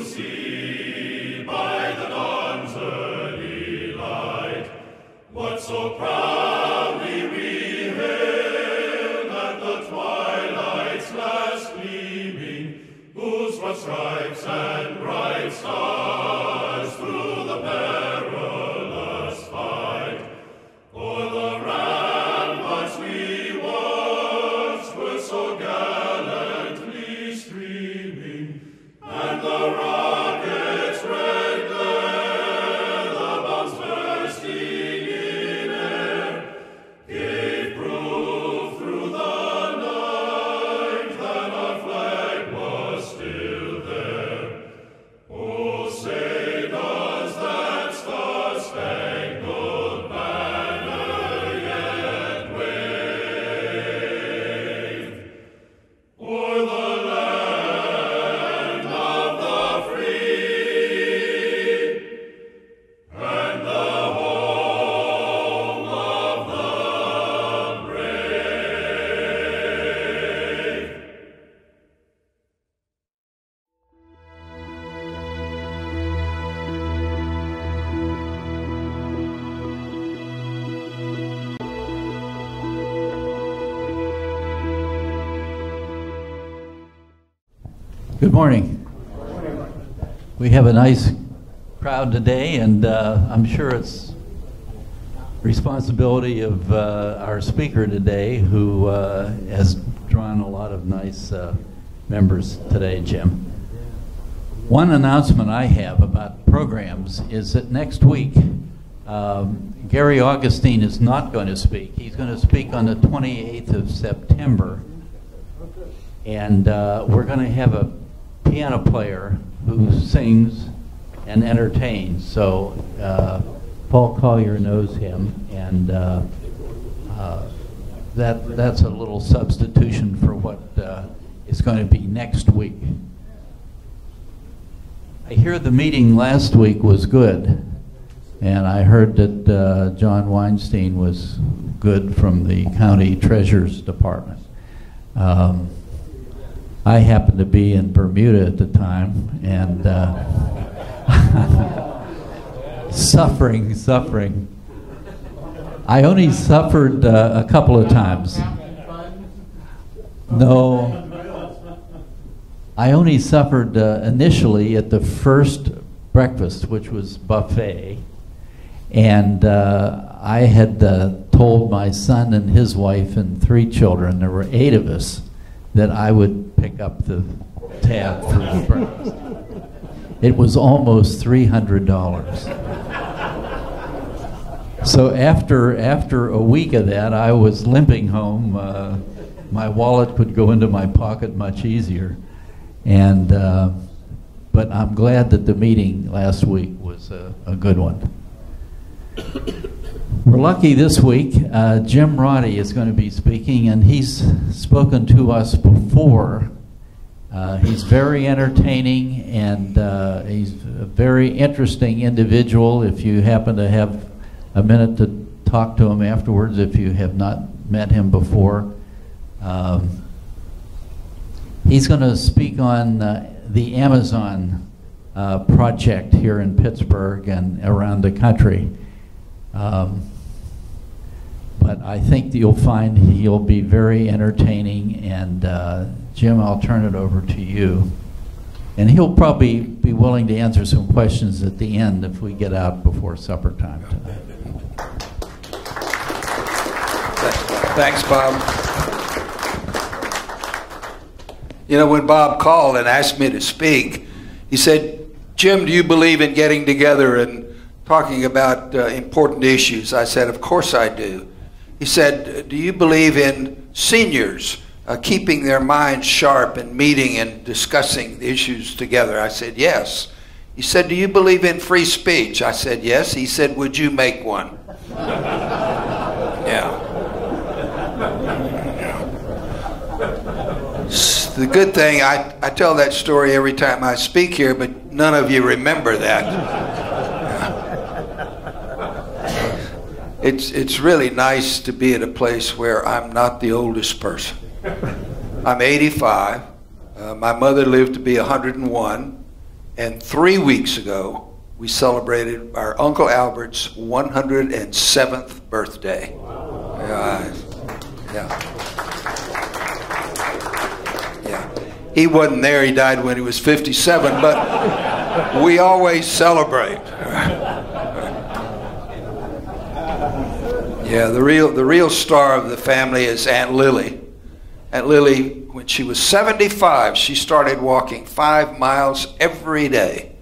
see by the dawn's early light what so proudly we hailed at the twilight's last gleaming, whose broad stripes and bright stars through the perilous fight o'er the ramparts we watched were so gallantly streaming, and the rocket's red glare, the bombs bursting in air, gave proof through the night that our flag was still there. Oh, say does that star-spangled banner yet wave o'er the land of the free and the home of the brave? Good morning. We have a nice crowd today, and I'm sure it's responsibility of our speaker today, who has drawn a lot of nice members today, Jim. One announcement I have about programs is that next week, Gary Augustine is not going to speak. He's going to speak on the 28th of September, and we're going to have a piano player who sings and entertains. So Paul Collier knows him, and that's a little substitution for what is going to be next week. I hear the meeting last week was good, and I heard that John Weinstein was good from the county treasurer's department. I happened to be in Bermuda at the time, and suffering. I only suffered a couple of times. No, I only suffered initially at the first breakfast, which was buffet, and I had told my son and his wife and 3 children, there were 8 of us, that I would pick up the tab for the breakfast. It was almost $300. So after a week of that, I was limping home. My wallet could go into my pocket much easier, and but I'm glad that the meeting last week was a good one. We're lucky this week. Jim Roddy is going to be speaking, and he's spoken to us before. He's very entertaining, and he's a very interesting individual. If you happen to have a minute to talk to him afterwards, if you have not met him before. He's going to speak on the Amazon project here in Pittsburgh and around the country. But I think that you'll find he'll be very entertaining, and Jim, I'll turn it over to you. And he'll probably be willing to answer some questions at the end if we get out before supper time tonight. Thanks, Bob. You know, when Bob called and asked me to speak, he said, "Jim, do you believe in getting together and talking about important issues?" I said, "Of course I do." He said, "Do you believe in seniors keeping their minds sharp and meeting and discussing issues together?" I said, "Yes." He said, "Do you believe in free speech?" I said, "Yes." He said, "Would you make one?" Yeah. The good thing, I tell that story every time I speak here, but none of you remember that. It's really nice to be at a place where I'm not the oldest person. I'm 85. My mother lived to be 101, And 3 weeks ago, we celebrated our Uncle Albert's 107th birthday. Yeah. He wasn't there. He died when he was 57, but we always celebrate. Yeah, the real star of the family is Aunt Lily. Aunt Lily, when she was 75, she started walking 5 miles every day.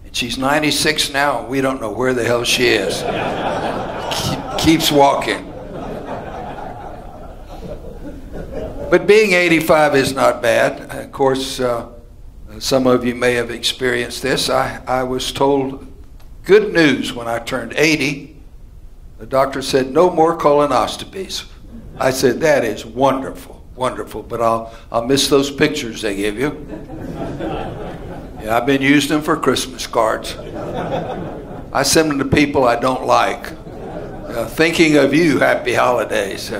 And she's 96 now, and we don't know where the hell she is. Keeps walking. But being 85 is not bad. Of course, some of you may have experienced this. I was told good news when I turned 80. The doctor said, no more colonoscopies. I said, that is wonderful, wonderful, but I'll miss those pictures they give you. Yeah, I've been using them for Christmas cards. I send them to people I don't like. Thinking of you, happy holidays.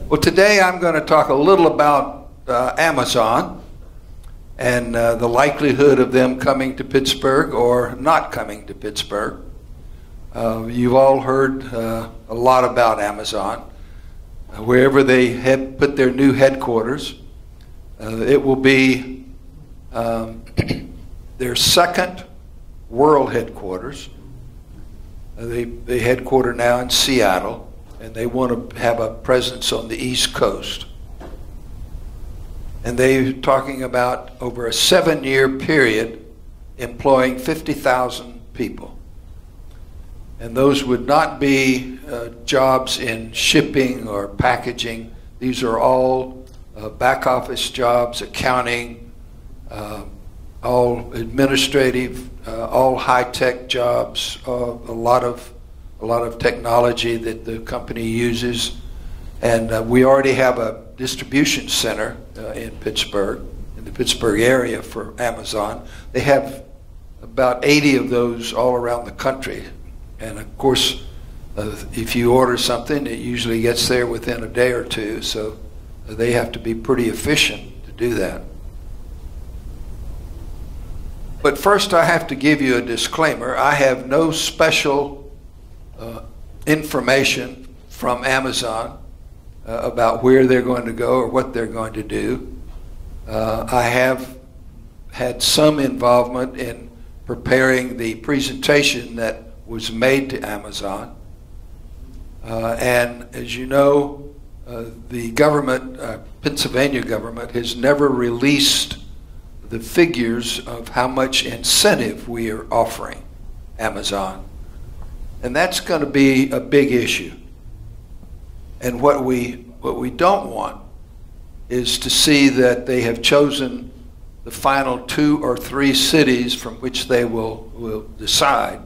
Well, today I'm going to talk a little about Amazon and the likelihood of them coming to Pittsburgh or not coming to Pittsburgh. You've all heard a lot about Amazon. Wherever they have put their new headquarters, it will be their second world headquarters. They headquarter now in Seattle, and they want to have a presence on the East Coast. And they're talking about over a 7-year period employing 50,000 people. And those would not be jobs in shipping or packaging. These are all back office jobs, accounting, all administrative, all high-tech jobs, a lot of technology that the company uses. And we already have a distribution center in Pittsburgh, in the Pittsburgh area for Amazon. They have about 80 of those all around the country. And of course, if you order something, it usually gets there within a day or two, so they have to be pretty efficient to do that. But first I have to give you a disclaimer. I have no special information from Amazon about where they're going to go or what they're going to do. I have had some involvement in preparing the presentation that was made to Amazon. And as you know, the government, Pennsylvania government, has never released the figures of how much incentive we are offering Amazon. And that's going to be a big issue. And what we don't want is to see that they have chosen the final 2 or 3 cities from which they will decide.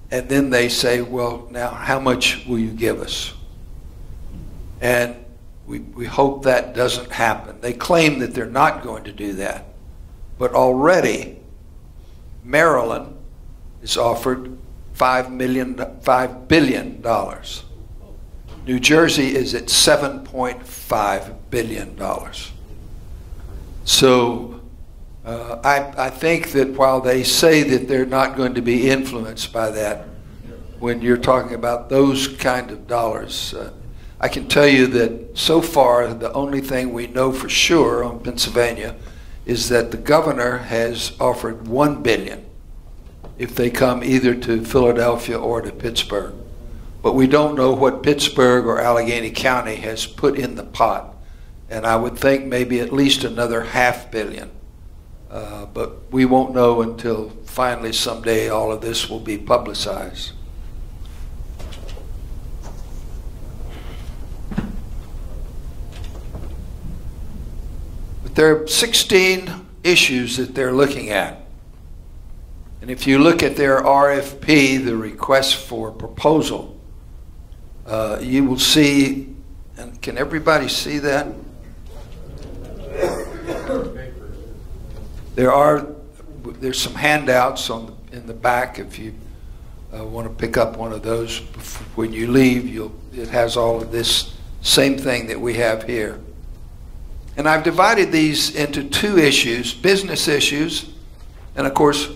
And then they say, well, now how much will you give us? And we hope that doesn't happen. They claim that they're not going to do that. But already, Maryland is offered $5 billion. New Jersey is at $7.5 billion. So I think that while they say that they're not going to be influenced by that, when you're talking about those kind of dollars, I can tell you that so far the only thing we know for sure on Pennsylvania is that the governor has offered $1 billion if they come either to Philadelphia or to Pittsburgh. But we don't know what Pittsburgh or Allegheny County has put in the pot. And I would think maybe at least another $500 million. But we won't know until finally someday all of this will be publicized. But there are 16 issues that they're looking at. And if you look at their RFP, the request for proposal, you will see, and can everybody see that? There's some handouts in the back if you want to pick up one of those. When you leave, it has all of this same thing that we have here. And I've divided these into two issues, business issues, and of course,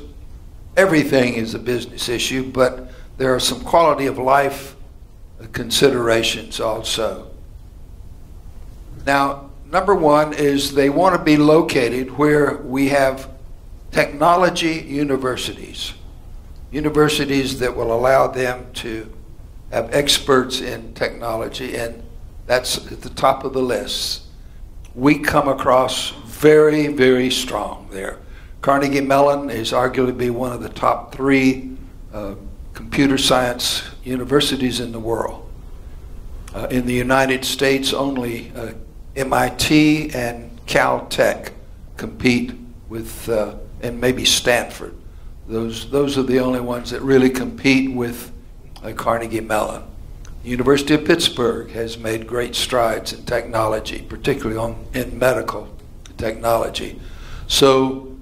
everything is a business issue, but there are some quality of life considerations also. Now, number one is they want to be located where we have technology universities, universities that will allow them to have experts in technology, and that's at the top of the list. We come across very, very strong there. Carnegie Mellon is arguably one of the top 3 computer science universities in the world. In the United States, only MIT and Caltech compete with, and maybe Stanford. Those are the only ones that really compete with Carnegie Mellon. The University of Pittsburgh has made great strides in technology, particularly in medical technology. So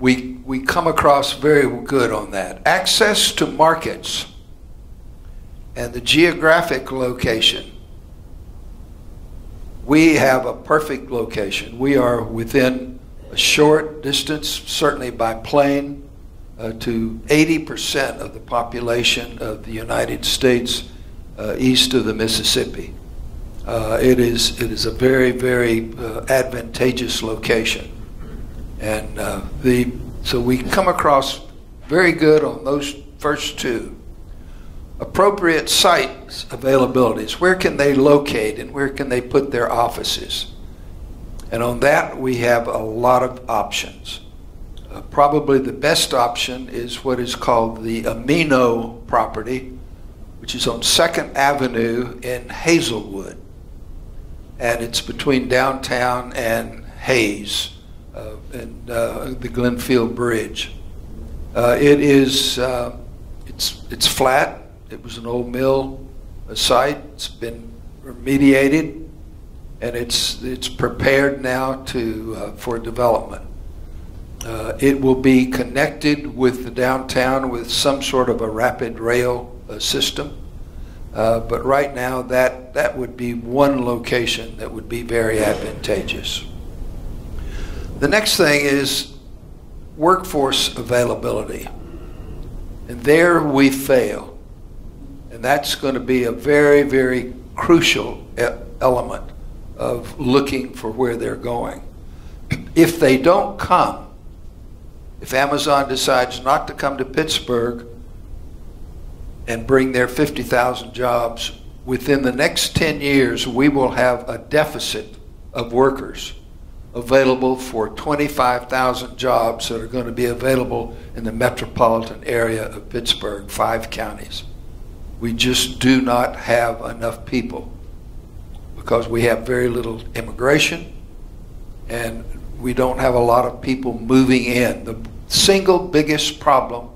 we come across very good on that. Access to markets and the geographic location. We have a perfect location. We are within a short distance, certainly by plane, to 80% of the population of the United States east of the Mississippi. It is a very, very advantageous location. And so we come across very good on those first two. Appropriate site availabilities. Where can they locate and where can they put their offices? And on that we have a lot of options. Probably the best option is what is called the Amino property, which is on 2nd Avenue in Hazelwood. And it's between downtown and Hayes and the Glenfield Bridge. It's flat. It was an old mill site. It's been remediated, and it's prepared now for development. It will be connected with the downtown with some sort of a rapid rail system. But right now, that would be one location that would be very advantageous. The next thing is workforce availability. And there we fail. And that's going to be a very, very crucial element of looking for where they're going. If they don't come, if Amazon decides not to come to Pittsburgh and bring their 50,000 jobs, within the next 10 years, we will have a deficit of workers available for 25,000 jobs that are going to be available in the metropolitan area of Pittsburgh, 5 counties. We just do not have enough people because we have very little immigration and we don't have a lot of people moving in. The single biggest problem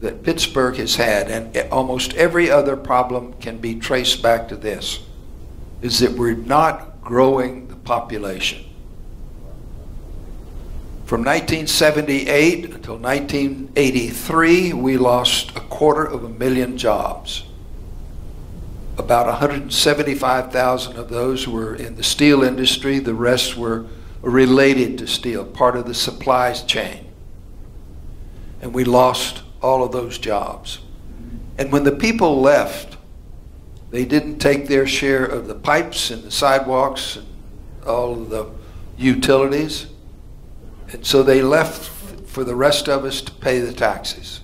that Pittsburgh has had, and almost every other problem can be traced back to this, is that we're not growing the population. From 1978 until 1983, we lost 250,000 jobs. About 175,000 of those were in the steel industry. The rest were related to steel, part of the supply chain. And we lost all of those jobs. And when the people left, they didn't take their share of the pipes and the sidewalks and all of the utilities. And so they left for the rest of us to pay the taxes.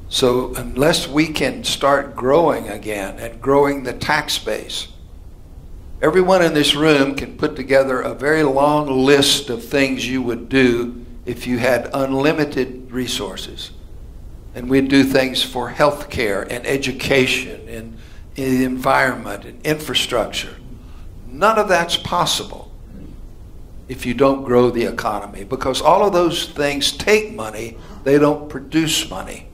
So unless we can start growing again and growing the tax base, everyone in this room can put together a very long list of things you would do if you had unlimited resources. And we'd do things for health care and education and the environment and infrastructure. None of that's possible if you don't grow the economy, because all of those things take money, they don't produce money.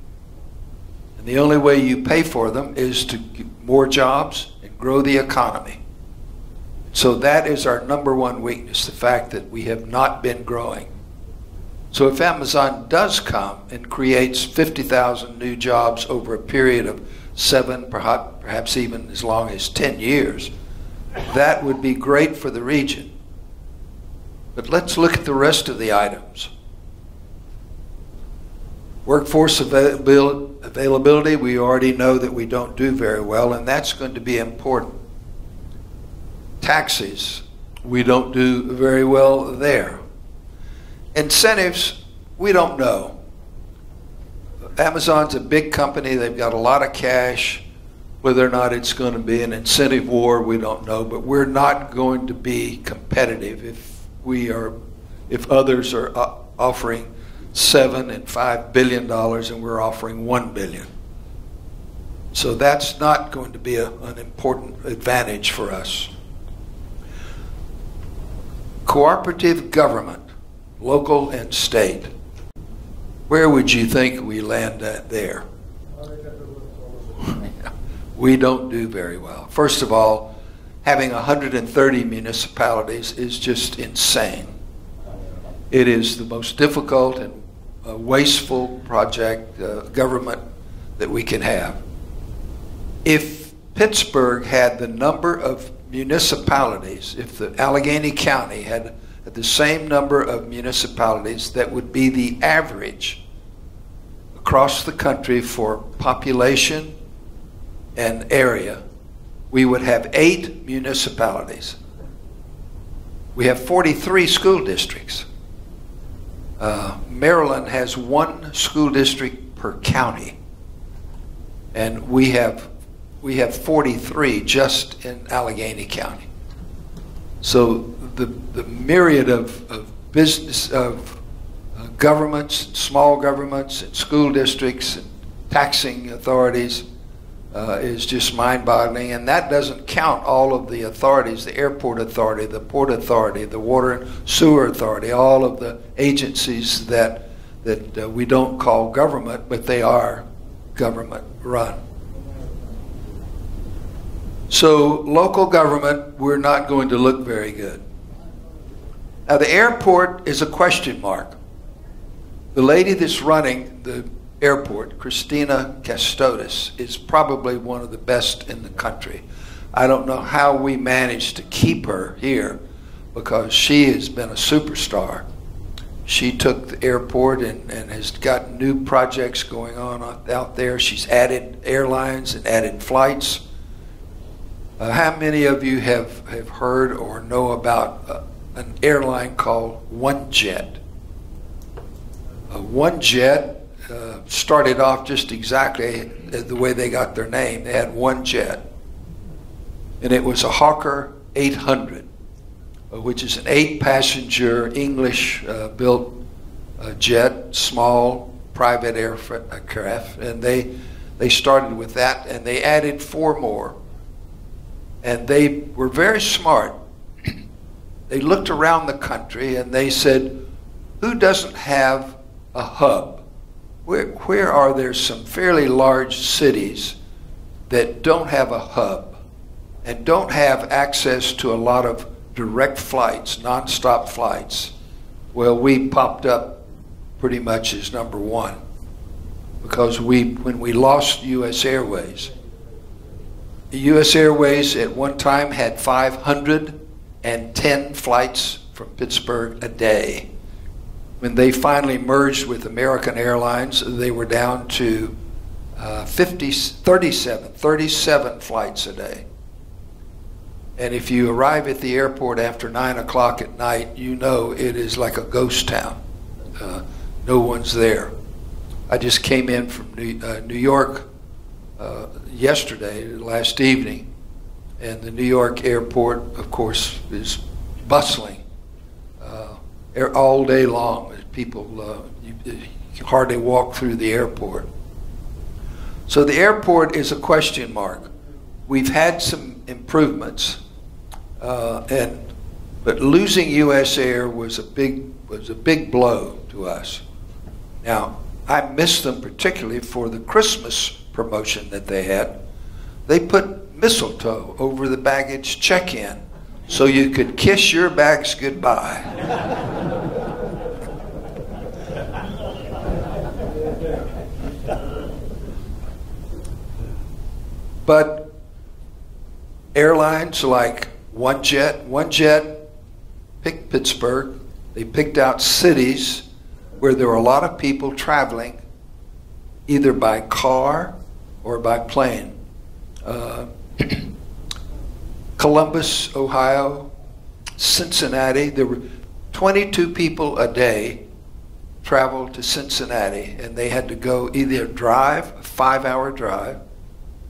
And the only way you pay for them is to get more jobs and grow the economy. So that is our number one weakness, the fact that we have not been growing. So if Amazon does come and creates 50,000 new jobs over a period of 7, perhaps even as long as 10 years, that would be great for the region. But let's look at the rest of the items. Workforce availability, we already know that we don't do very well, and that's going to be important. Taxes, we don't do very well there. Incentives, we don't know. Amazon's a big company. They've got a lot of cash. Whether or not it's going to be an incentive war, we don't know. But we're not going to be competitive if others are offering $7 and $5 billion and we're offering $1 billion. So that's not going to be an important advantage for us. Cooperative government, local and state. Where would you think we land at there? We don't do very well. First of all, having 130 municipalities is just insane. It is the most difficult and wasteful project, government that we can have. If Pittsburgh had the number of municipalities, if the Allegheny County had the same number of municipalities, that would be the average across the country for population and area. We would have 8 municipalities. We have 43 school districts. Maryland has 1 school district per county, and we have 43 just in Allegheny County. So the myriad of business governments, small governments, and school districts, and taxing authorities is just mind-boggling, and that doesn't count all of the authorities: the airport authority, the port authority, the water and sewer authority, all of the agencies that we don't call government, but they are government run. So local government, we're not going to look very good. Now the airport is a question mark. The lady that's running the airport, Christina Castotis, is probably one of the best in the country. I don't know how we managed to keep her here, because she has been a superstar. She took the airport and has got new projects going on out there. She's added airlines and added flights. How many of you have heard or know about an airline called OneJet? OneJet started off just exactly the way they got their name. They had OneJet, and it was a Hawker 800, which is an 8-passenger English-built jet, small private aircraft, and they started with that, and they added 4 more. And they were very smart. They looked around the country and they said, who doesn't have a hub? Where are there some fairly large cities that don't have a hub and don't have access to a lot of direct flights, nonstop flights? Well, we popped up pretty much as number 1, because when we lost U.S. Airways, U.S. Airways at one time had 510 flights from Pittsburgh a day. When they finally merged with American Airlines, they were down to 37 flights a day. And if you arrive at the airport after 9 o'clock at night, you know it is like a ghost town. No one's there. I just came in from New York yesterday, last evening, and the New York airport, of course, is bustling all day long. People you hardly walk through the airport. So the airport is a question mark. We've had some improvements, but losing U.S. Air was a big blow to us. Now, I miss them particularly for the Christmas promotion that they had. They put mistletoe over the baggage check-in so you could kiss your bags goodbye. But airlines like OneJet picked Pittsburgh. They picked out cities where there were a lot of people traveling either by car or by plane. Columbus, Ohio, Cincinnati, there were 22 people a day traveled to Cincinnati, and they had to go either drive, a 5-hour drive,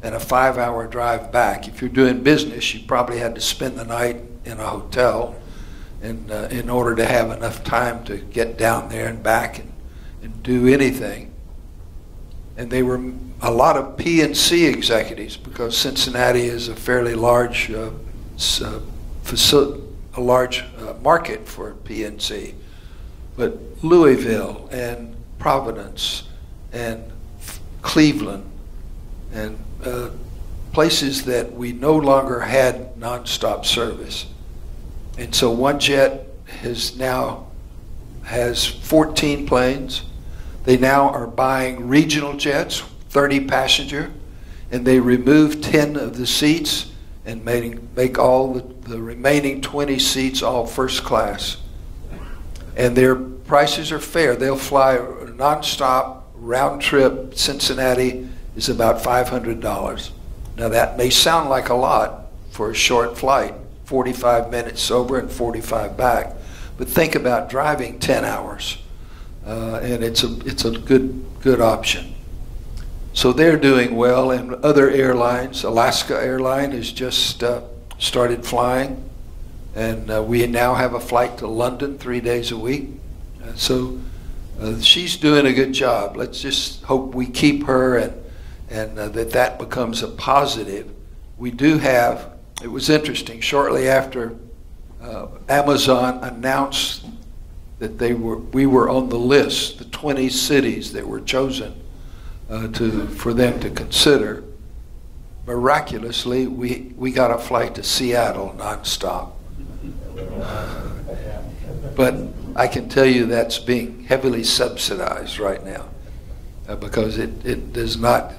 and a 5-hour drive back. If you're doing business, you probably had to spend the night in a hotel in order to have enough time to get down there and back and do anything. And they were a lot of P&C executives, because Cincinnati is a fairly large market for P&C. But Louisville and Providence and Cleveland and places that we no longer had nonstop service. And so one jet has 14 planes. They now are buying regional jets, 30 passenger, and they remove 10 of the seats and make all the remaining 20 seats all first class. And their prices are fair. They'll fly nonstop, round trip. Cincinnati is about $500. Now that may sound like a lot for a short flight, 45 minutes over and 45 back, but think about driving 10 hours, and it's a good option. So they're doing well, and other airlines, Alaska Airline has just started flying, and we now have a flight to London 3 days a week. So she's doing a good job. Let's just hope we keep her and that becomes a positive. We do have, it was interesting, shortly after Amazon announced that we were on the list, the 20 cities that were chosen for them to consider. Miraculously, we got a flight to Seattle nonstop. But I can tell you that's being heavily subsidized right now because it does not,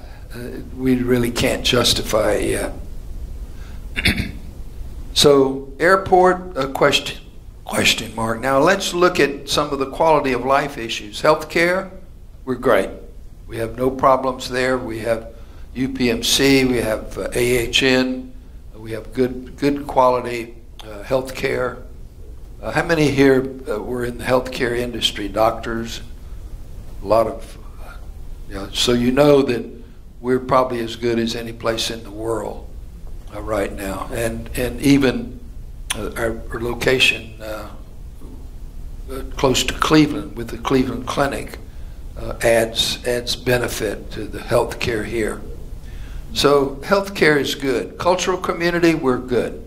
we really can't justify it yet. So airport, question mark. Now let's look at some of the quality of life issues. Healthcare, we're great. We have no problems there. We have UPMC, we have AHN, we have good quality health care. How many here were in the healthcare industry? Doctors, a lot of, so you know that we're probably as good as any place in the world right now. And even our location close to Cleveland with the Cleveland Clinic adds benefit to the healthcare here. So healthcare is good. Cultural community, we're good.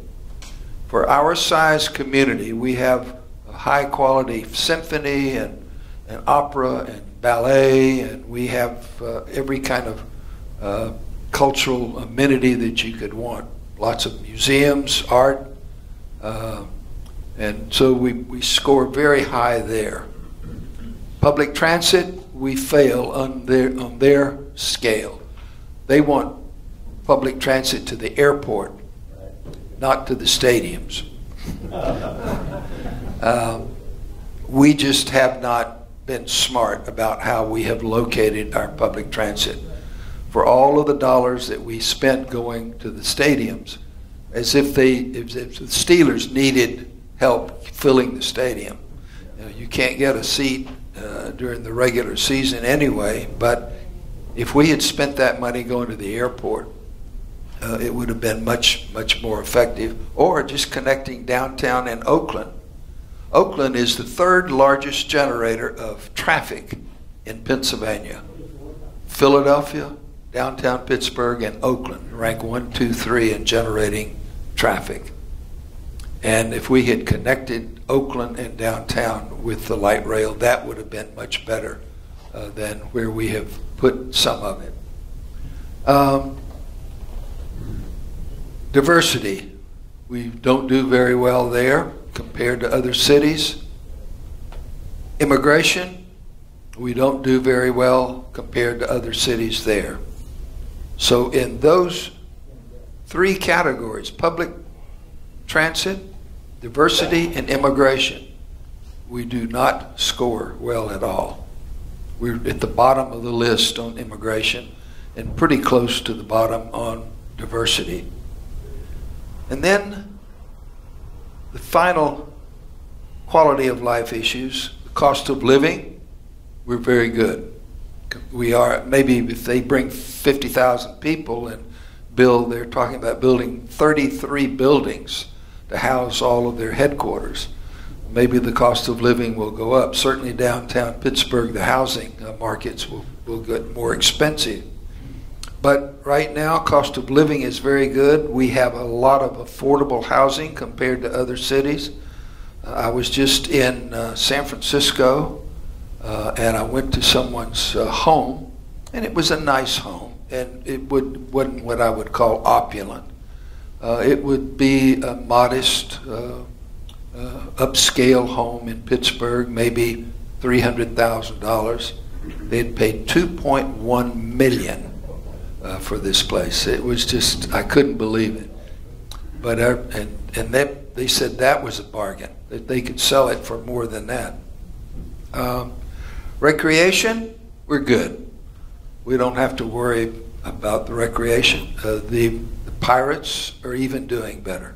For our size community, we have a high quality symphony and opera and ballet, and we have every kind of cultural amenity that you could want. Lots of museums, art, and so we score very high there. Public transit, we fail on their scale. They want public transit to the airport, not to the stadiums. We just have not been smart about how we have located our public transit. For all of the dollars that we spent going to the stadiums, as if the Steelers needed help filling the stadium. You can't get a seat during the regular season anyway, but if we had spent that money going to the airport, it would have been much more effective. Or just connecting downtown and Oakland. Oakland is the third largest generator of traffic in Pennsylvania. Philadelphia, downtown Pittsburgh, and Oakland rank 1, 2, 3 in generating traffic. And if we had connected Oakland and downtown with the light rail, that would have been much better than where we have put some of it. Diversity, we don't do very well there compared to other cities. Immigration, we don't do very well compared to other cities there. So in those three categories, public transit, diversity, and immigration, we do not score well at all. We're at the bottom of the list on immigration and pretty close to the bottom on diversity. And then the final quality of life issues, the cost of living, we're very good. We are, maybe if they bring 50,000 people and build, they're talking about building 33 buildings to house all of their headquarters. Maybe the cost of living will go up. Certainly downtown Pittsburgh, the housing markets will get more expensive. But right now, cost of living is very good. We have a lot of affordable housing compared to other cities. I was just in San Francisco, and I went to someone's home, and it was a nice home, and it wasn't what I would call opulent. It would be a modest, upscale home in Pittsburgh, maybe $300,000. They'd paid $2.1 million for this place. It was just, I couldn't believe it. But they said that was a bargain, that they could sell it for more than that. Recreation, we're good. We don't have to worry about the recreation. The Pirates are even doing better.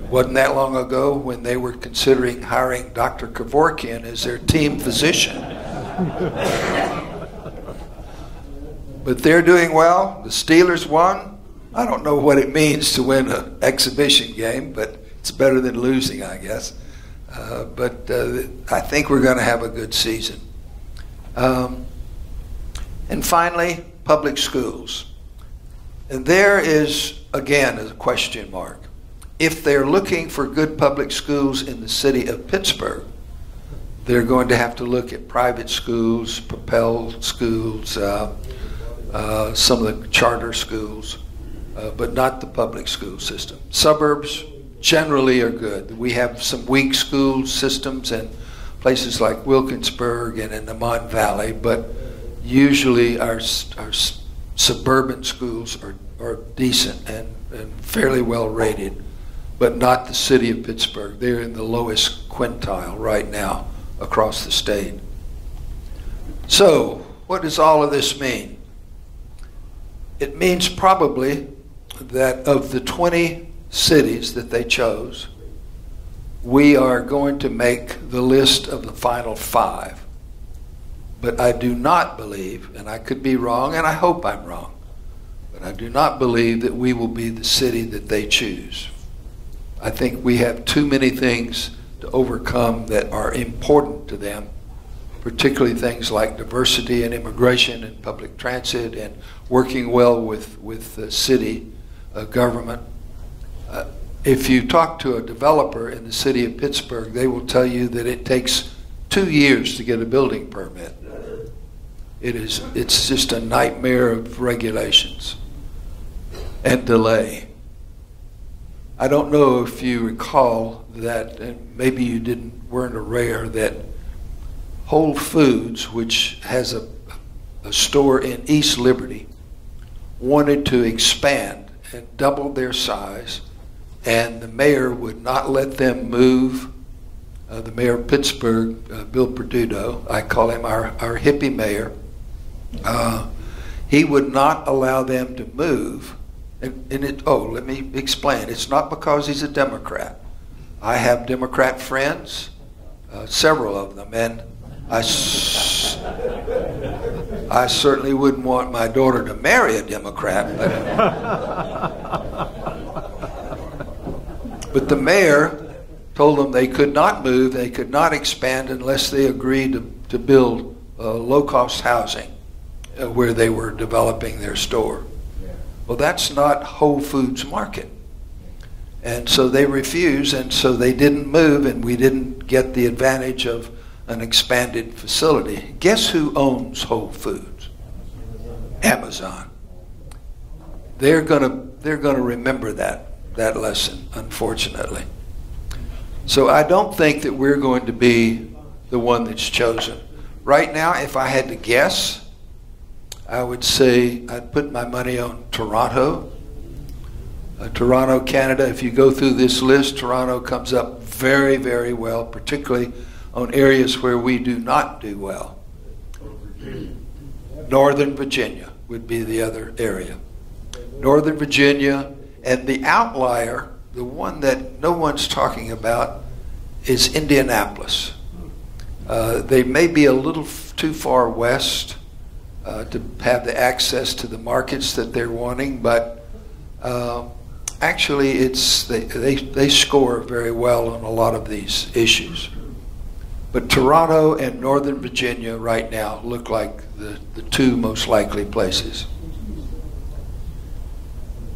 Wasn't that long ago when they were considering hiring Dr. Kevorkian as their team physician. But they're doing well. The Steelers won. I don't know what it means to win an exhibition game, but it's better than losing, I guess. But I think we're going to have a good season. And finally, public schools. And there is, again, a question mark. If they're looking for good public schools in the city of Pittsburgh, they're going to have to look at private schools, Propel schools, some of the charter schools, but not the public school system. Suburbs generally are good. We have some weak school systems in places like Wilkinsburg and in the Mon Valley, but usually our suburban schools are decent and fairly well rated, but not the city of Pittsburgh. They're in the lowest quintile right now across the state. So, what does all of this mean? It means probably that of the 20 cities that they chose, we are going to make the list of the final 5. But I do not believe, and I could be wrong, and I hope I'm wrong, but I do not believe that we will be the city that they choose. I think we have too many things to overcome that are important to them, particularly things like diversity and immigration and public transit and working well with the city government. If you talk to a developer in the city of Pittsburgh, they will tell you that it takes 2 years to get a building permit. It's just a nightmare of regulations and delay. I don't know if you recall that, and maybe you weren't aware, that Whole Foods, which has a store in East Liberty, wanted to expand and double their size, and the mayor would not let them move. The mayor of Pittsburgh, Bill Perduto, I call him our hippie mayor, he would not allow them to move. Let me explain. It's not because he's a Democrat. I have Democrat friends, several of them, and I certainly wouldn't want my daughter to marry a Democrat. But the mayor told them they could not move, they could not expand unless they agreed to build low-cost housing where they were developing their store. Well, that's not Whole Foods Market. And so they refused, and so they didn't move, and we didn't get the advantage of an expanded facility. Guess who owns Whole Foods? Amazon. They're gonna remember that lesson, unfortunately. So I don't think that we're going to be the one that's chosen. Right now, if I had to guess, I would say I'd put my money on Toronto, Toronto, Canada, if you go through this list, Toronto comes up very, very well, particularly on areas where we do not do well. Northern Virginia would be the other area. Northern Virginia, and the outlier, the one that no one's talking about, is Indianapolis. They may be a little too far west to have the access to the markets that they're wanting, but actually they score very well on a lot of these issues. But Toronto and Northern Virginia right now look like the two most likely places.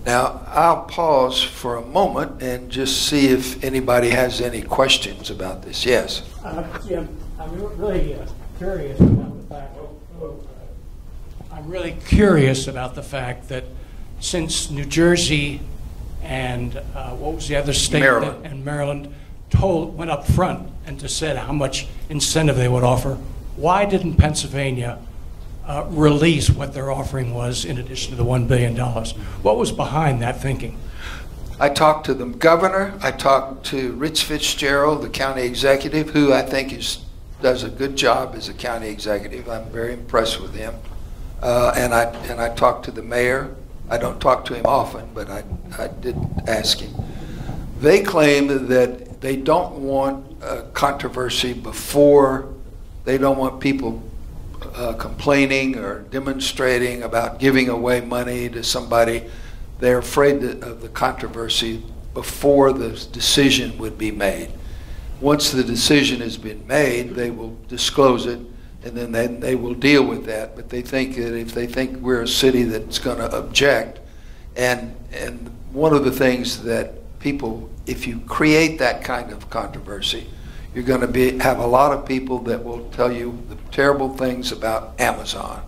Now, I'll pause for a moment and just see if anybody has any questions about this. Yes? Jim, I'm really curious about the fact. I'm really curious about the fact that since New Jersey and what was the other state? Maryland. And Maryland went up front and just said how much incentive they would offer. Why didn't Pennsylvania release what their offering was in addition to the $1 billion? What was behind that thinking? I talked to the governor. I talked to Rich Fitzgerald, the county executive, who I think does a good job as a county executive. I'm very impressed with him. And I talked to the mayor. I don't talk to him often, but I did ask him. They claim that they don't want controversy before. They don't want people complaining or demonstrating about giving away money to somebody. They're afraid of the controversy before the decision would be made. Once the decision has been made, they will disclose it, and then they will deal with that. But they think that if they think we're a city that's going to object, and one of the things that people, if you create that kind of controversy, you're going to have a lot of people that will tell you the terrible things about Amazon.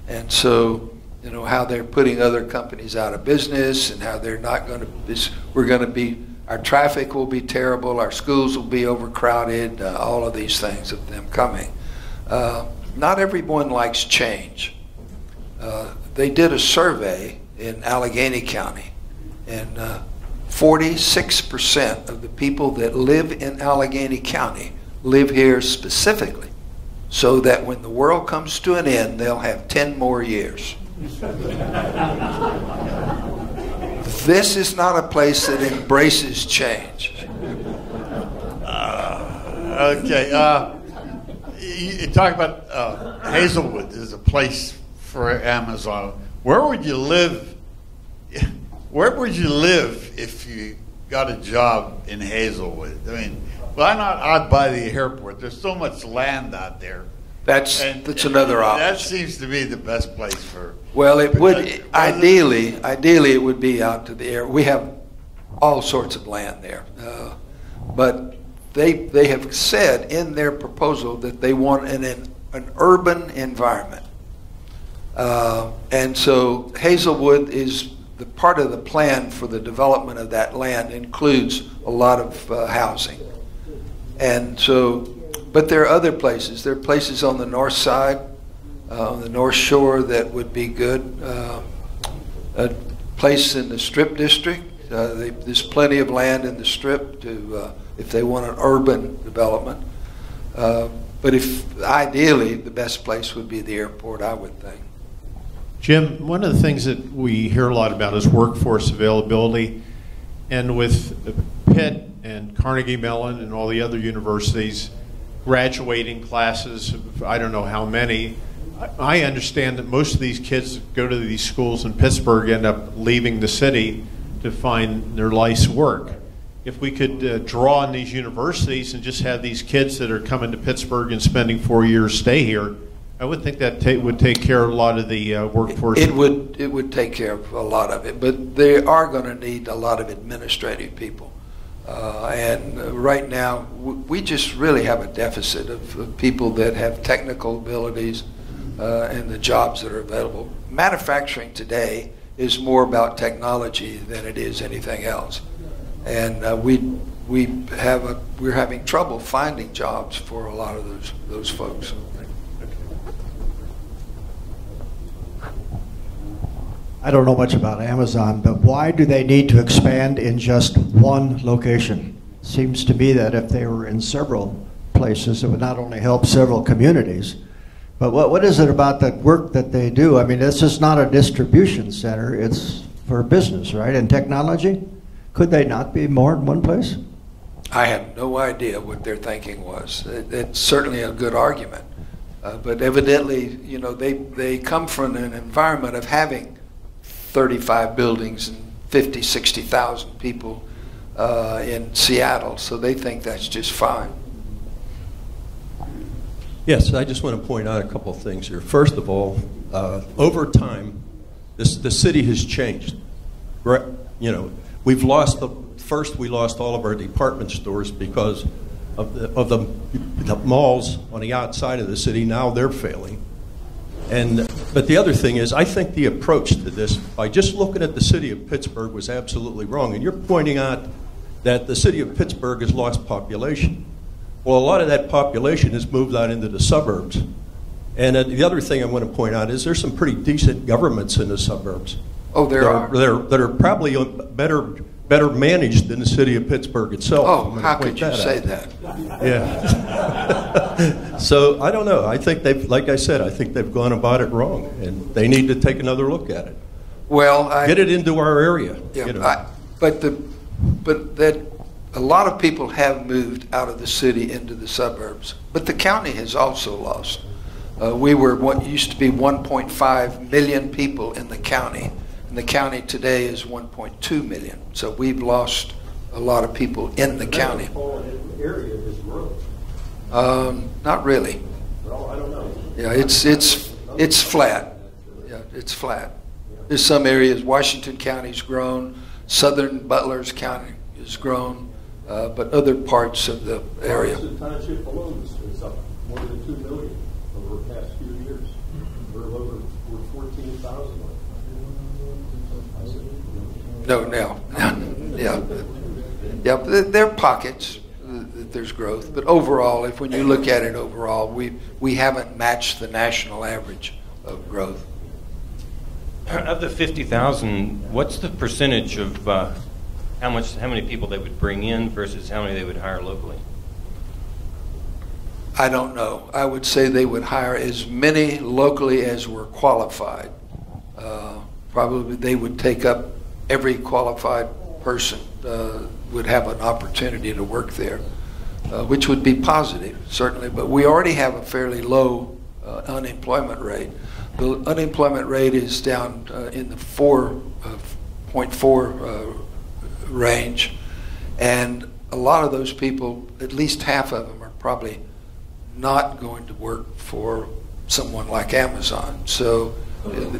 And so, you know, how they're putting other companies out of business, and how they're not going to, our traffic will be terrible, our schools will be overcrowded, all of these things of them coming. Not everyone likes change. They did a survey in Allegheny County, and 46% of the people that live in Allegheny County live here specifically so that when the world comes to an end, they'll have 10 more years. This is not a place that embraces change. Okay. You talk about Hazelwood as a place for Amazon. Where would you live? Where would you live if you got a job in Hazelwood? I mean, why not out by the airport? There's so much land out there. That's another option. That seems to be the best place for. Well, it would ideally it would be out to the air. We have all sorts of land there, but they have said in their proposal that they want an urban environment, and so Hazelwood is the part of the plan for the development of that land includes a lot of housing, and so. But there are other places. There are places on the north side, on the North Shore, that would be good. A place in the Strip District. There's plenty of land in the Strip to, if they want an urban development. But ideally, the best place would be the airport, I would think. Jim, one of the things that we hear a lot about is workforce availability. And with Pitt and Carnegie Mellon and all the other universities, graduating classes of I don't know how many. I understand that most of these kids that go to these schools in Pittsburgh end up leaving the city to find their life's work. If we could draw on these universities and just have these kids that are coming to Pittsburgh and spending 4 years stay here, I would think that would take care of a lot of the workforce. It would take care of a lot of it, but they are going to need a lot of administrative people. And right now, we just really have a deficit of people that have technical abilities and the jobs that are available. Manufacturing today is more about technology than it is anything else. And we're having trouble finding jobs for a lot of those folks. I don't know much about Amazon, but why do they need to expand in just one location? Seems to me that if they were in several places, it would not only help several communities, but what is it about the work that they do? I mean, it's just not a distribution center, it's for business, right, and technology? Could they not be more in one place? I have no idea what their thinking was. It's certainly a good argument. But evidently, you know, they come from an environment of having 35 buildings and 50, 60,000 people in Seattle, so they think that's just fine. Yes, I just want to point out a couple of things here. First of all, over time, the city has changed. You know, we lost all of our department stores because of the malls on the outside of the city. Now they're failing. But the other thing is, I think the approach to this, by just looking at the city of Pittsburgh, was absolutely wrong. And you're pointing out that the city of Pittsburgh has lost population. Well, a lot of that population has moved out into the suburbs. And the other thing I want to point out is there's some pretty decent governments in the suburbs. Oh, there are. That are probably better managed than the city of Pittsburgh itself. Oh, how could you say that? Yeah. So I don't know. I think like I said, I think they've gone about it wrong, and they need to take another look at it. Well, get it into our area. Yeah, you know. but that a lot of people have moved out of the city into the suburbs, but the county has also lost. We were what used to be 1.5 million people in the county. And the county today is 1.2 million. So we've lost a lot of people in the county. Area is growth. Not really. Well, I don't know. Yeah, it's flat. Yeah, it's flat. There's some areas. Washington County's grown. Southern Butler's County has grown, but other parts of the area. The township alone is up more than 2 million over the past few years. We're 14,000. No, yeah. There are pockets that there's growth, but overall, when you look at it overall, we haven't matched the national average of growth. Of the 50,000, what's the percentage of how many people they would bring in versus how many they would hire locally? I don't know. I would say they would hire as many locally as were qualified. Probably they would take up every qualified person would have an opportunity to work there, which would be positive, certainly. But we already have a fairly low unemployment rate. The unemployment rate is down in the 4.4 range, and a lot of those people, at least half of them, are probably not going to work for someone like Amazon. So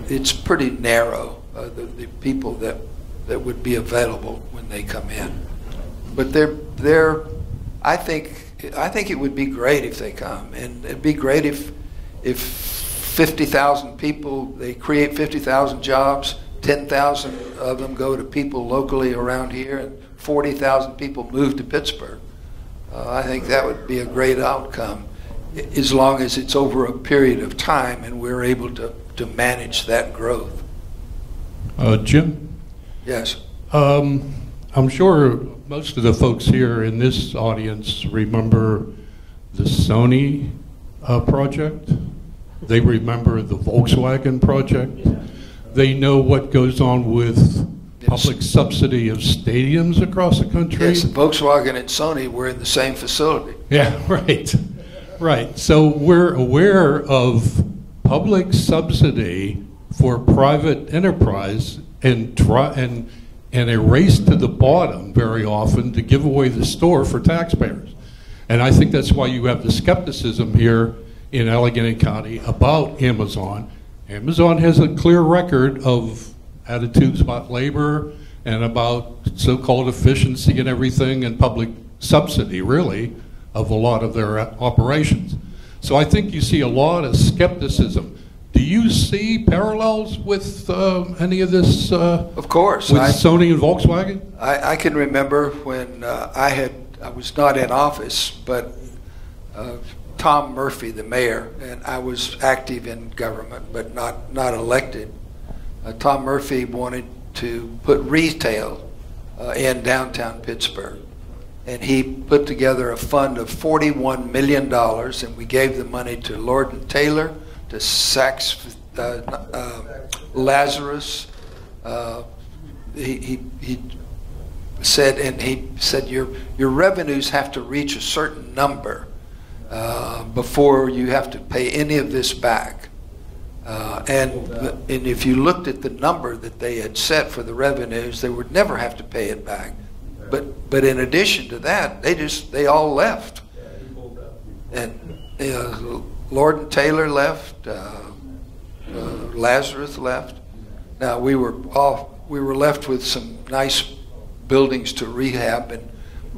it's pretty narrow, the people that would be available when they come in. But I think it would be great if they come, and it'd be great if 50,000 people, they create 50,000 jobs, 10,000 of them go to people locally around here, and 40,000 people move to Pittsburgh. I think that would be a great outcome, as long as it's over a period of time and we're able to manage that growth. Jim? Yes. I'm sure most of the folks here in this audience remember the Sony project. They remember the Volkswagen project. They know what goes on with public subsidy of stadiums across the country. Yes, Volkswagen and Sony were in the same facility. Yeah, right. Right. So we're aware of public subsidy for private enterprise and a race to the bottom very often to give away the store for taxpayers. And I think that's why you have the skepticism here in Allegheny County about Amazon. Amazon has a clear record of attitudes about labor and about so-called efficiency and everything, and public subsidy, really, of a lot of their operations. So I think you see a lot of skepticism. Do you see parallels with any of this? Of course. With Sony and Volkswagen? I can remember when I was not in office, but Tom Murphy, the mayor, and I was active in government, but not elected. Tom Murphy wanted to put retail in downtown Pittsburgh. And he put together a fund of $41 million, and we gave the money to Lord and Taylor, to Saks Lazarus. He said your revenues have to reach a certain number before you have to pay any of this back. And if you looked at the number that they had set for the revenues, they would never have to pay it back. But in addition to that, they all left. And Lord and Taylor left. Lazarus left. Now we were left with some nice buildings to rehab and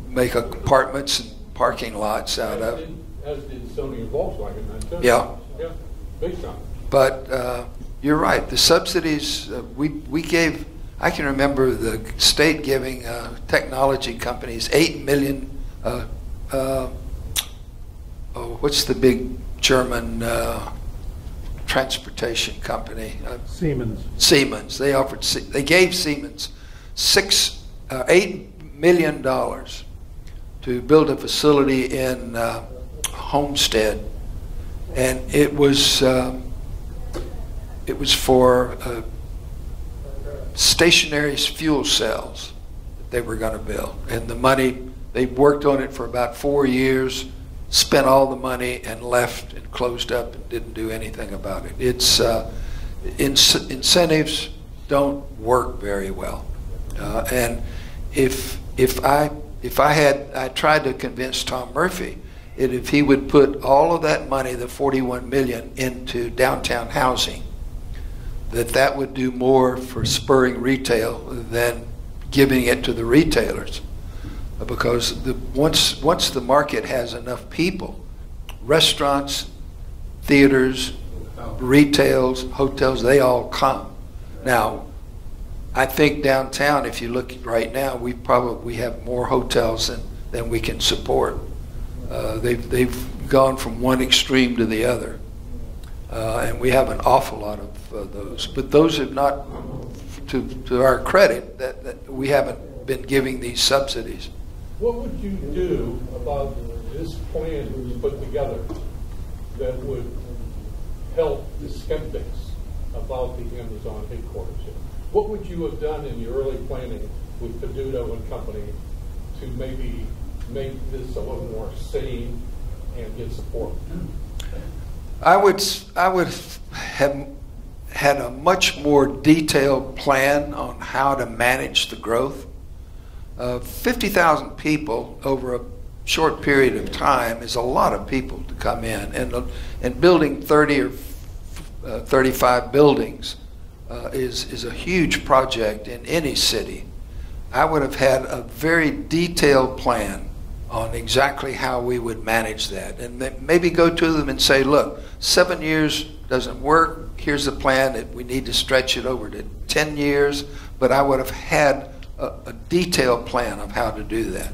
make apartments and parking lots out of. As did Sony and Volkswagen. Yeah. Yeah, big time. But you're right. The subsidies we gave. I can remember the state giving technology companies $8 million. What's the big German transportation company? Siemens. Siemens. They gave Siemens $8 million to build a facility in Homestead, and it was for stationary fuel cells that they were going to build. And the money, they worked on it for about 4 years, spent all the money and left and closed up and didn't do anything about it. It's incentives don't work very well. And I tried to convince Tom Murphy that if he would put all of that money, the $41 million, into downtown housing, that would do more for spurring retail than giving it to the retailers. Because once the market has enough people, restaurants, theaters, retails, hotels, they all come. Now, I think downtown, if you look right now, we have more hotels than we can support. They've gone from one extreme to the other. And we have an awful lot of those. But those have not, to our credit, that we haven't been giving these subsidies. What would you do about this plan that was put together that would help the skeptics about the Amazon headquarters? What would you have done in your early planning with Peduto and company to maybe make this a little more sane and get support? I would have had a much more detailed plan on how to manage the growth. 50,000 people over a short period of time is a lot of people to come in, and building 30 or 35 buildings is a huge project in any city. I would have had a very detailed plan on exactly how we would manage that, and maybe go to them and say, look, 7 years doesn't work, here's the plan, that we need to stretch it over to 10 years, but I would have had a detailed plan of how to do that.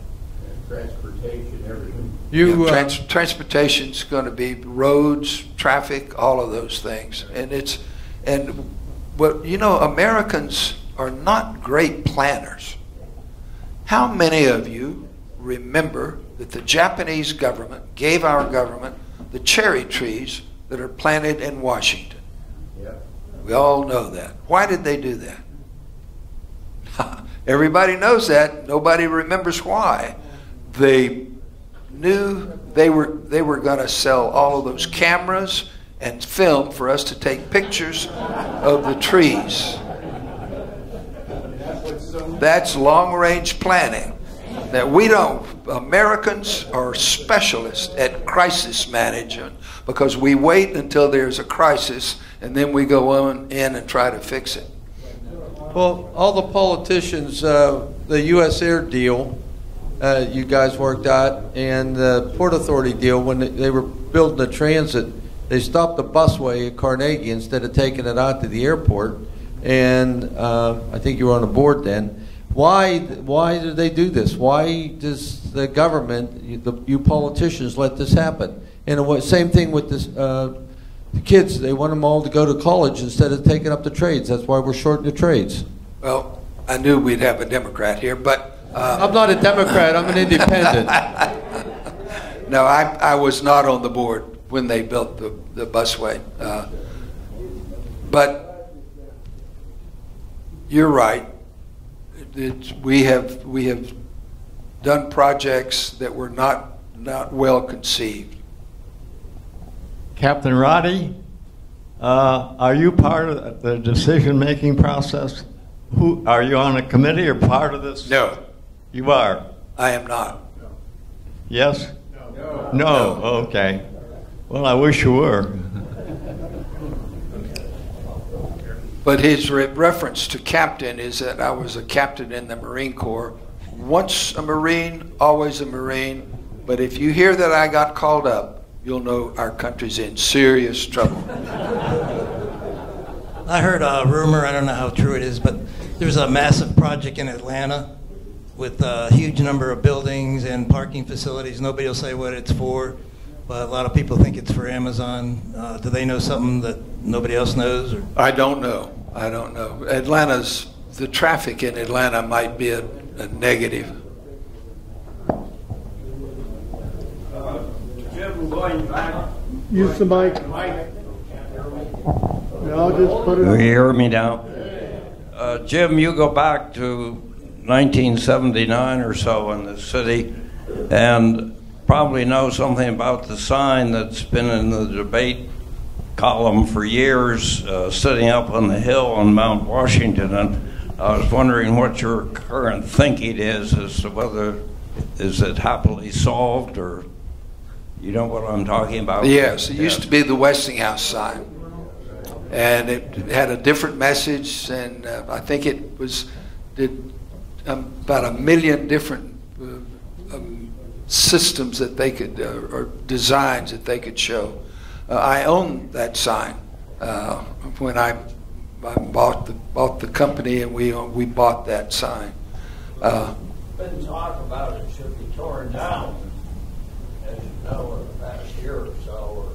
Transportation, everything. Transportation's going to be roads, traffic, all of those things. Americans are not great planners. How many of you remember that the Japanese government gave our government the cherry trees that are planted in Washington? Yeah. We all know that. Why did they do that? Everybody knows that. Nobody remembers why. They knew they were going to sell all of those cameras and film for us to take pictures of the trees. That's long-range planning. That we don't. Americans are specialists at crisis management because we wait until there's a crisis and then we go on in and try to fix it. Well, all the politicians, the U.S. Air deal, you guys worked out, and the Port Authority deal, when they were building the transit, they stopped the busway at Carnegie instead of taking it out to the airport. And I think you were on the board then. Why did they do this? Why does the government, you politicians, let this happen? And same thing with this the kids, they want them all to go to college instead of taking up the trades. That's why we're short in the trades. Well, I knew we'd have a Democrat here, but... I'm not a Democrat, I'm an independent. No, I was not on the board when they built the busway. But you're right. We have done projects that were not well conceived. Captain Roddy, are you part of the decision-making process? Are you on a committee or part of this? No. You are? I am not. Yes? No. Okay. Well, I wish you were. But his reference to captain is that I was a captain in the Marine Corps. Once a Marine, always a Marine. But if you hear that I got called up, you'll know our country's in serious trouble. I heard a rumor, I don't know how true it is, but there's a massive project in Atlanta with a huge number of buildings and parking facilities. Nobody will say what it's for, but a lot of people think it's for Amazon. Do they know something that nobody else knows? Or? I don't know. The traffic in Atlanta might be a negative. Jim, going back. Use the mic. No, just put it You on. hear me now? Jim, you go back to 1979 or so in the city and probably know something about the sign that's been in the debate column for years, sitting up on the hill on Mount Washington. And I was wondering what your current thinking is as to whether is it happily solved, or you know what I'm talking about? Yes, it used to be the Westinghouse sign. And it had a different message, and I think it did about 1 million different systems that they could, or designs that they could show. I owned that sign when I bought the company, and we bought that sign. Been talk about it should be torn down, as you know, in the past year or so, or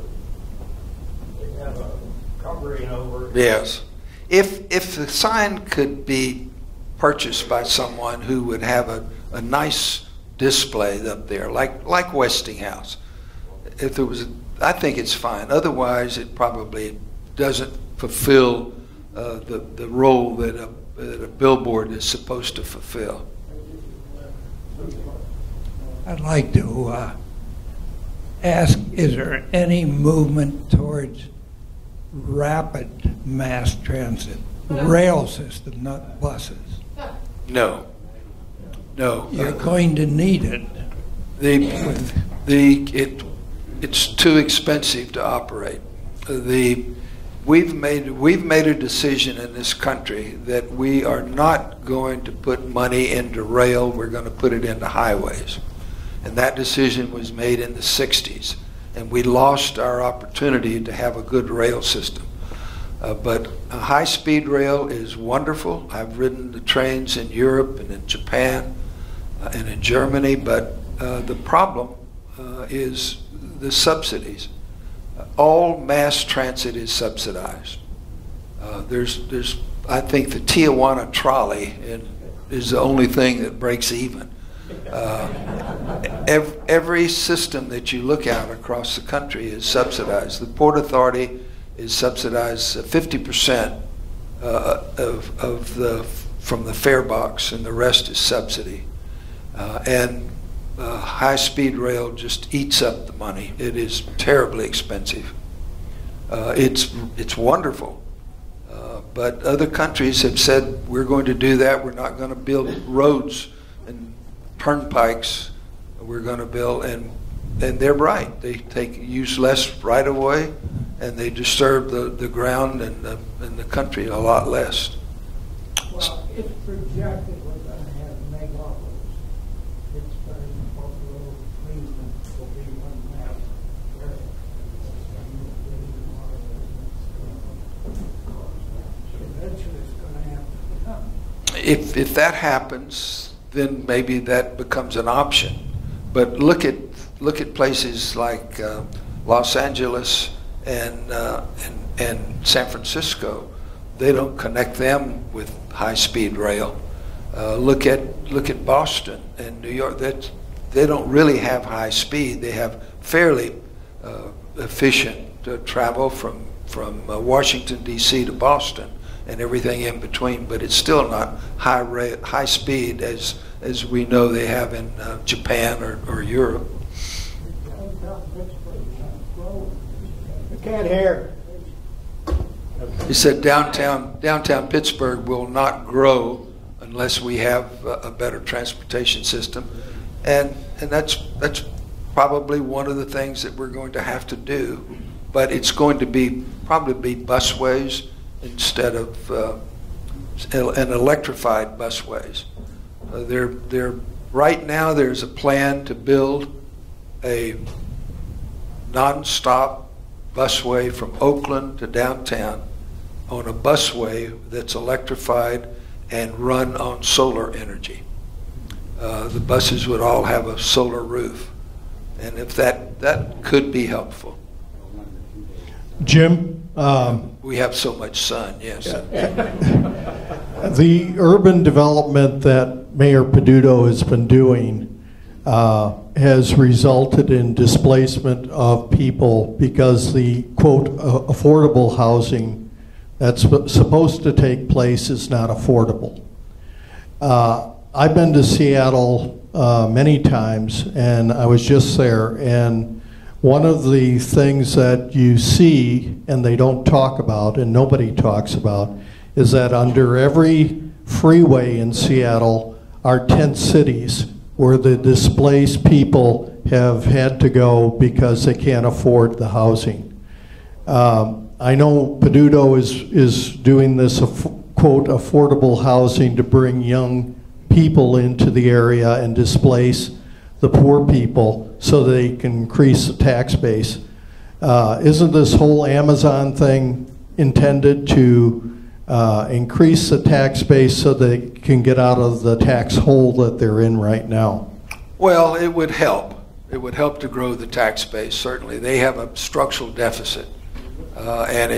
they have a covering over it. Yes. If the sign could be purchased by someone who would have a nice display up there, like Westinghouse, if there was, I think it's fine. Otherwise, it probably doesn't fulfill the role that a billboard is supposed to fulfill. I'd like to ask, is there any movement towards rapid mass transit, rail system, not buses? No. You're going to need it. It's too expensive to operate. We've made a decision in this country that we are not going to put money into rail. We're going to put it into highways, and that decision was made in the '60s, and we lost our opportunity to have a good rail system. But a high-speed rail is wonderful. I've ridden the trains in Europe and in Japan and in Germany, but the problem is the subsidies. All mass transit is subsidized. I think the Tijuana trolley is the only thing that breaks even. Every system that you look at across the country is subsidized. The Port Authority is subsidized 50% from the fare box, and the rest is subsidy. And high-speed rail just eats up the money. It is terribly expensive. It's wonderful, but other countries have said we're going to do that. We're not going to build roads and turnpikes. We're going to build, and they're right. They use less right of way, and they disturb the ground and the country a lot less. Well, it's projected we're going to have megalopolis. Pittsburgh, Buffalo, Cleveland will be one mass area. Eventually it's going to have to come. If that happens, then maybe that becomes an option. But look at places like Los Angeles and San Francisco. They don't connect them with high-speed rail. Look at Boston and New York. They don't really have high speed. They have fairly efficient travel from Washington D.C. to Boston and everything in between. But it's still not high speed as we know they have in Japan or Europe. I can't hear. He said downtown Pittsburgh will not grow unless we have a better transportation system, and that's probably one of the things that we're going to have to do. But it's going to probably be busways instead of an electrified busways. Right now there's a plan to build a non-stop busway from Oakland to downtown on a busway that's electrified and run on solar energy. The buses would all have a solar roof, and if that could be helpful. Jim? We have so much sun, yes. The urban development that Mayor Peduto has been doing has resulted in displacement of people because the, quote, affordable housing that's supposed to take place is not affordable. I've been to Seattle many times, and I was just there, and one of the things that you see and they don't talk about and nobody talks about is that under every freeway in Seattle are tent cities where the displaced people have had to go because they can't afford the housing. I know Peduto is doing this, quote, affordable housing to bring young people into the area and displace the poor people so they can increase the tax base. Isn't this whole Amazon thing intended to increase the tax base so they can get out of the tax hole that they're in right now? Well, it would help. It would help to grow the tax base, certainly. They have a structural deficit, and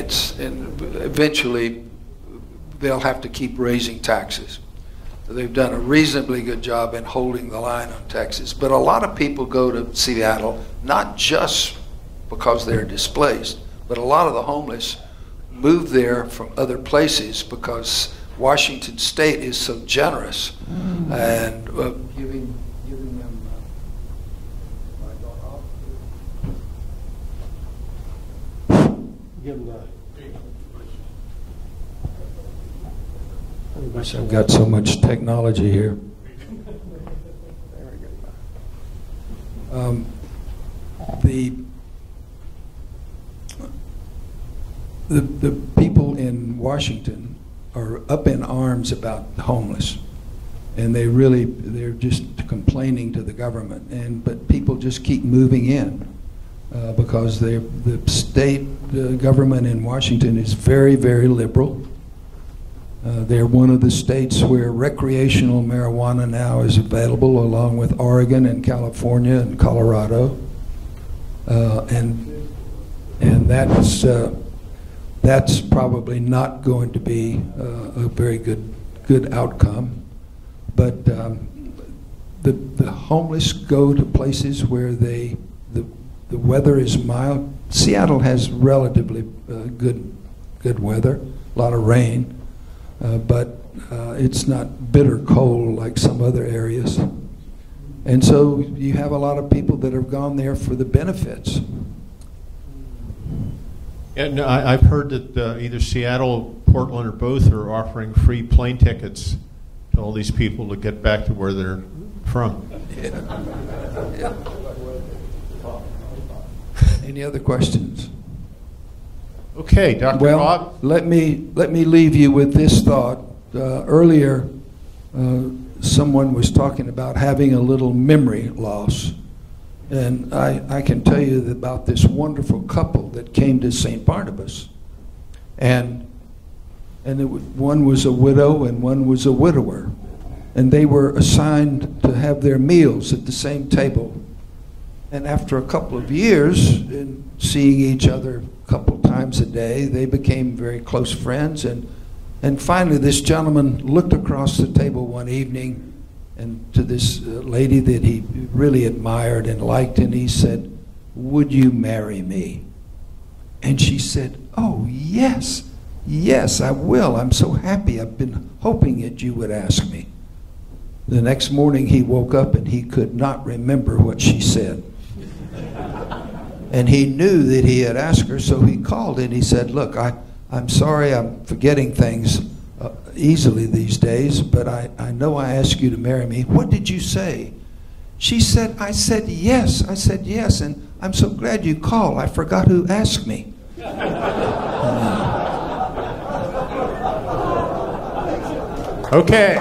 eventually they'll have to keep raising taxes. They've done a reasonably good job in holding the line on taxes. But a lot of people go to Seattle not just because they're displaced, but a lot of the homeless move there from other places because Washington State is so generous and giving them I've got so much technology here. The people in Washington are up in arms about the homeless, and they're just complaining to the government. But people just keep moving in because the state government in Washington is very, very liberal. They're one of the states where recreational marijuana now is available, along with Oregon and California and Colorado, and that's probably not going to be a very good outcome. But the homeless go to places where the weather is mild. Seattle has relatively good weather, a lot of rain. But it's not bitter cold like some other areas. And so you have a lot of people that have gone there for the benefits. And I've heard that either Seattle, Portland, or both are offering free plane tickets to all these people to get back to where they're from. Yeah. Any other questions? Okay, Dr. Bob. Let me leave you with this thought. Earlier, someone was talking about having a little memory loss. And I can tell you about this wonderful couple that came to St. Barnabas. And one was a widow and one was a widower. And they were assigned to have their meals at the same table. And after a couple of years, and seeing each other a couple times a day, they became very close friends. And finally, this gentleman looked across the table one evening and to this lady that he really admired and liked, and he said, "Would you marry me?" And she said, "Oh, yes, yes, I will. I'm so happy. I've been hoping that you would ask me." The next morning, he woke up and he could not remember what she said. And he knew that he had asked her, so he called and he said, "Look, I'm sorry, I'm forgetting things easily these days, but I know I asked you to marry me. What did you say?" She said, "I said yes. I said yes, and I'm so glad you called. I forgot who asked me." Okay.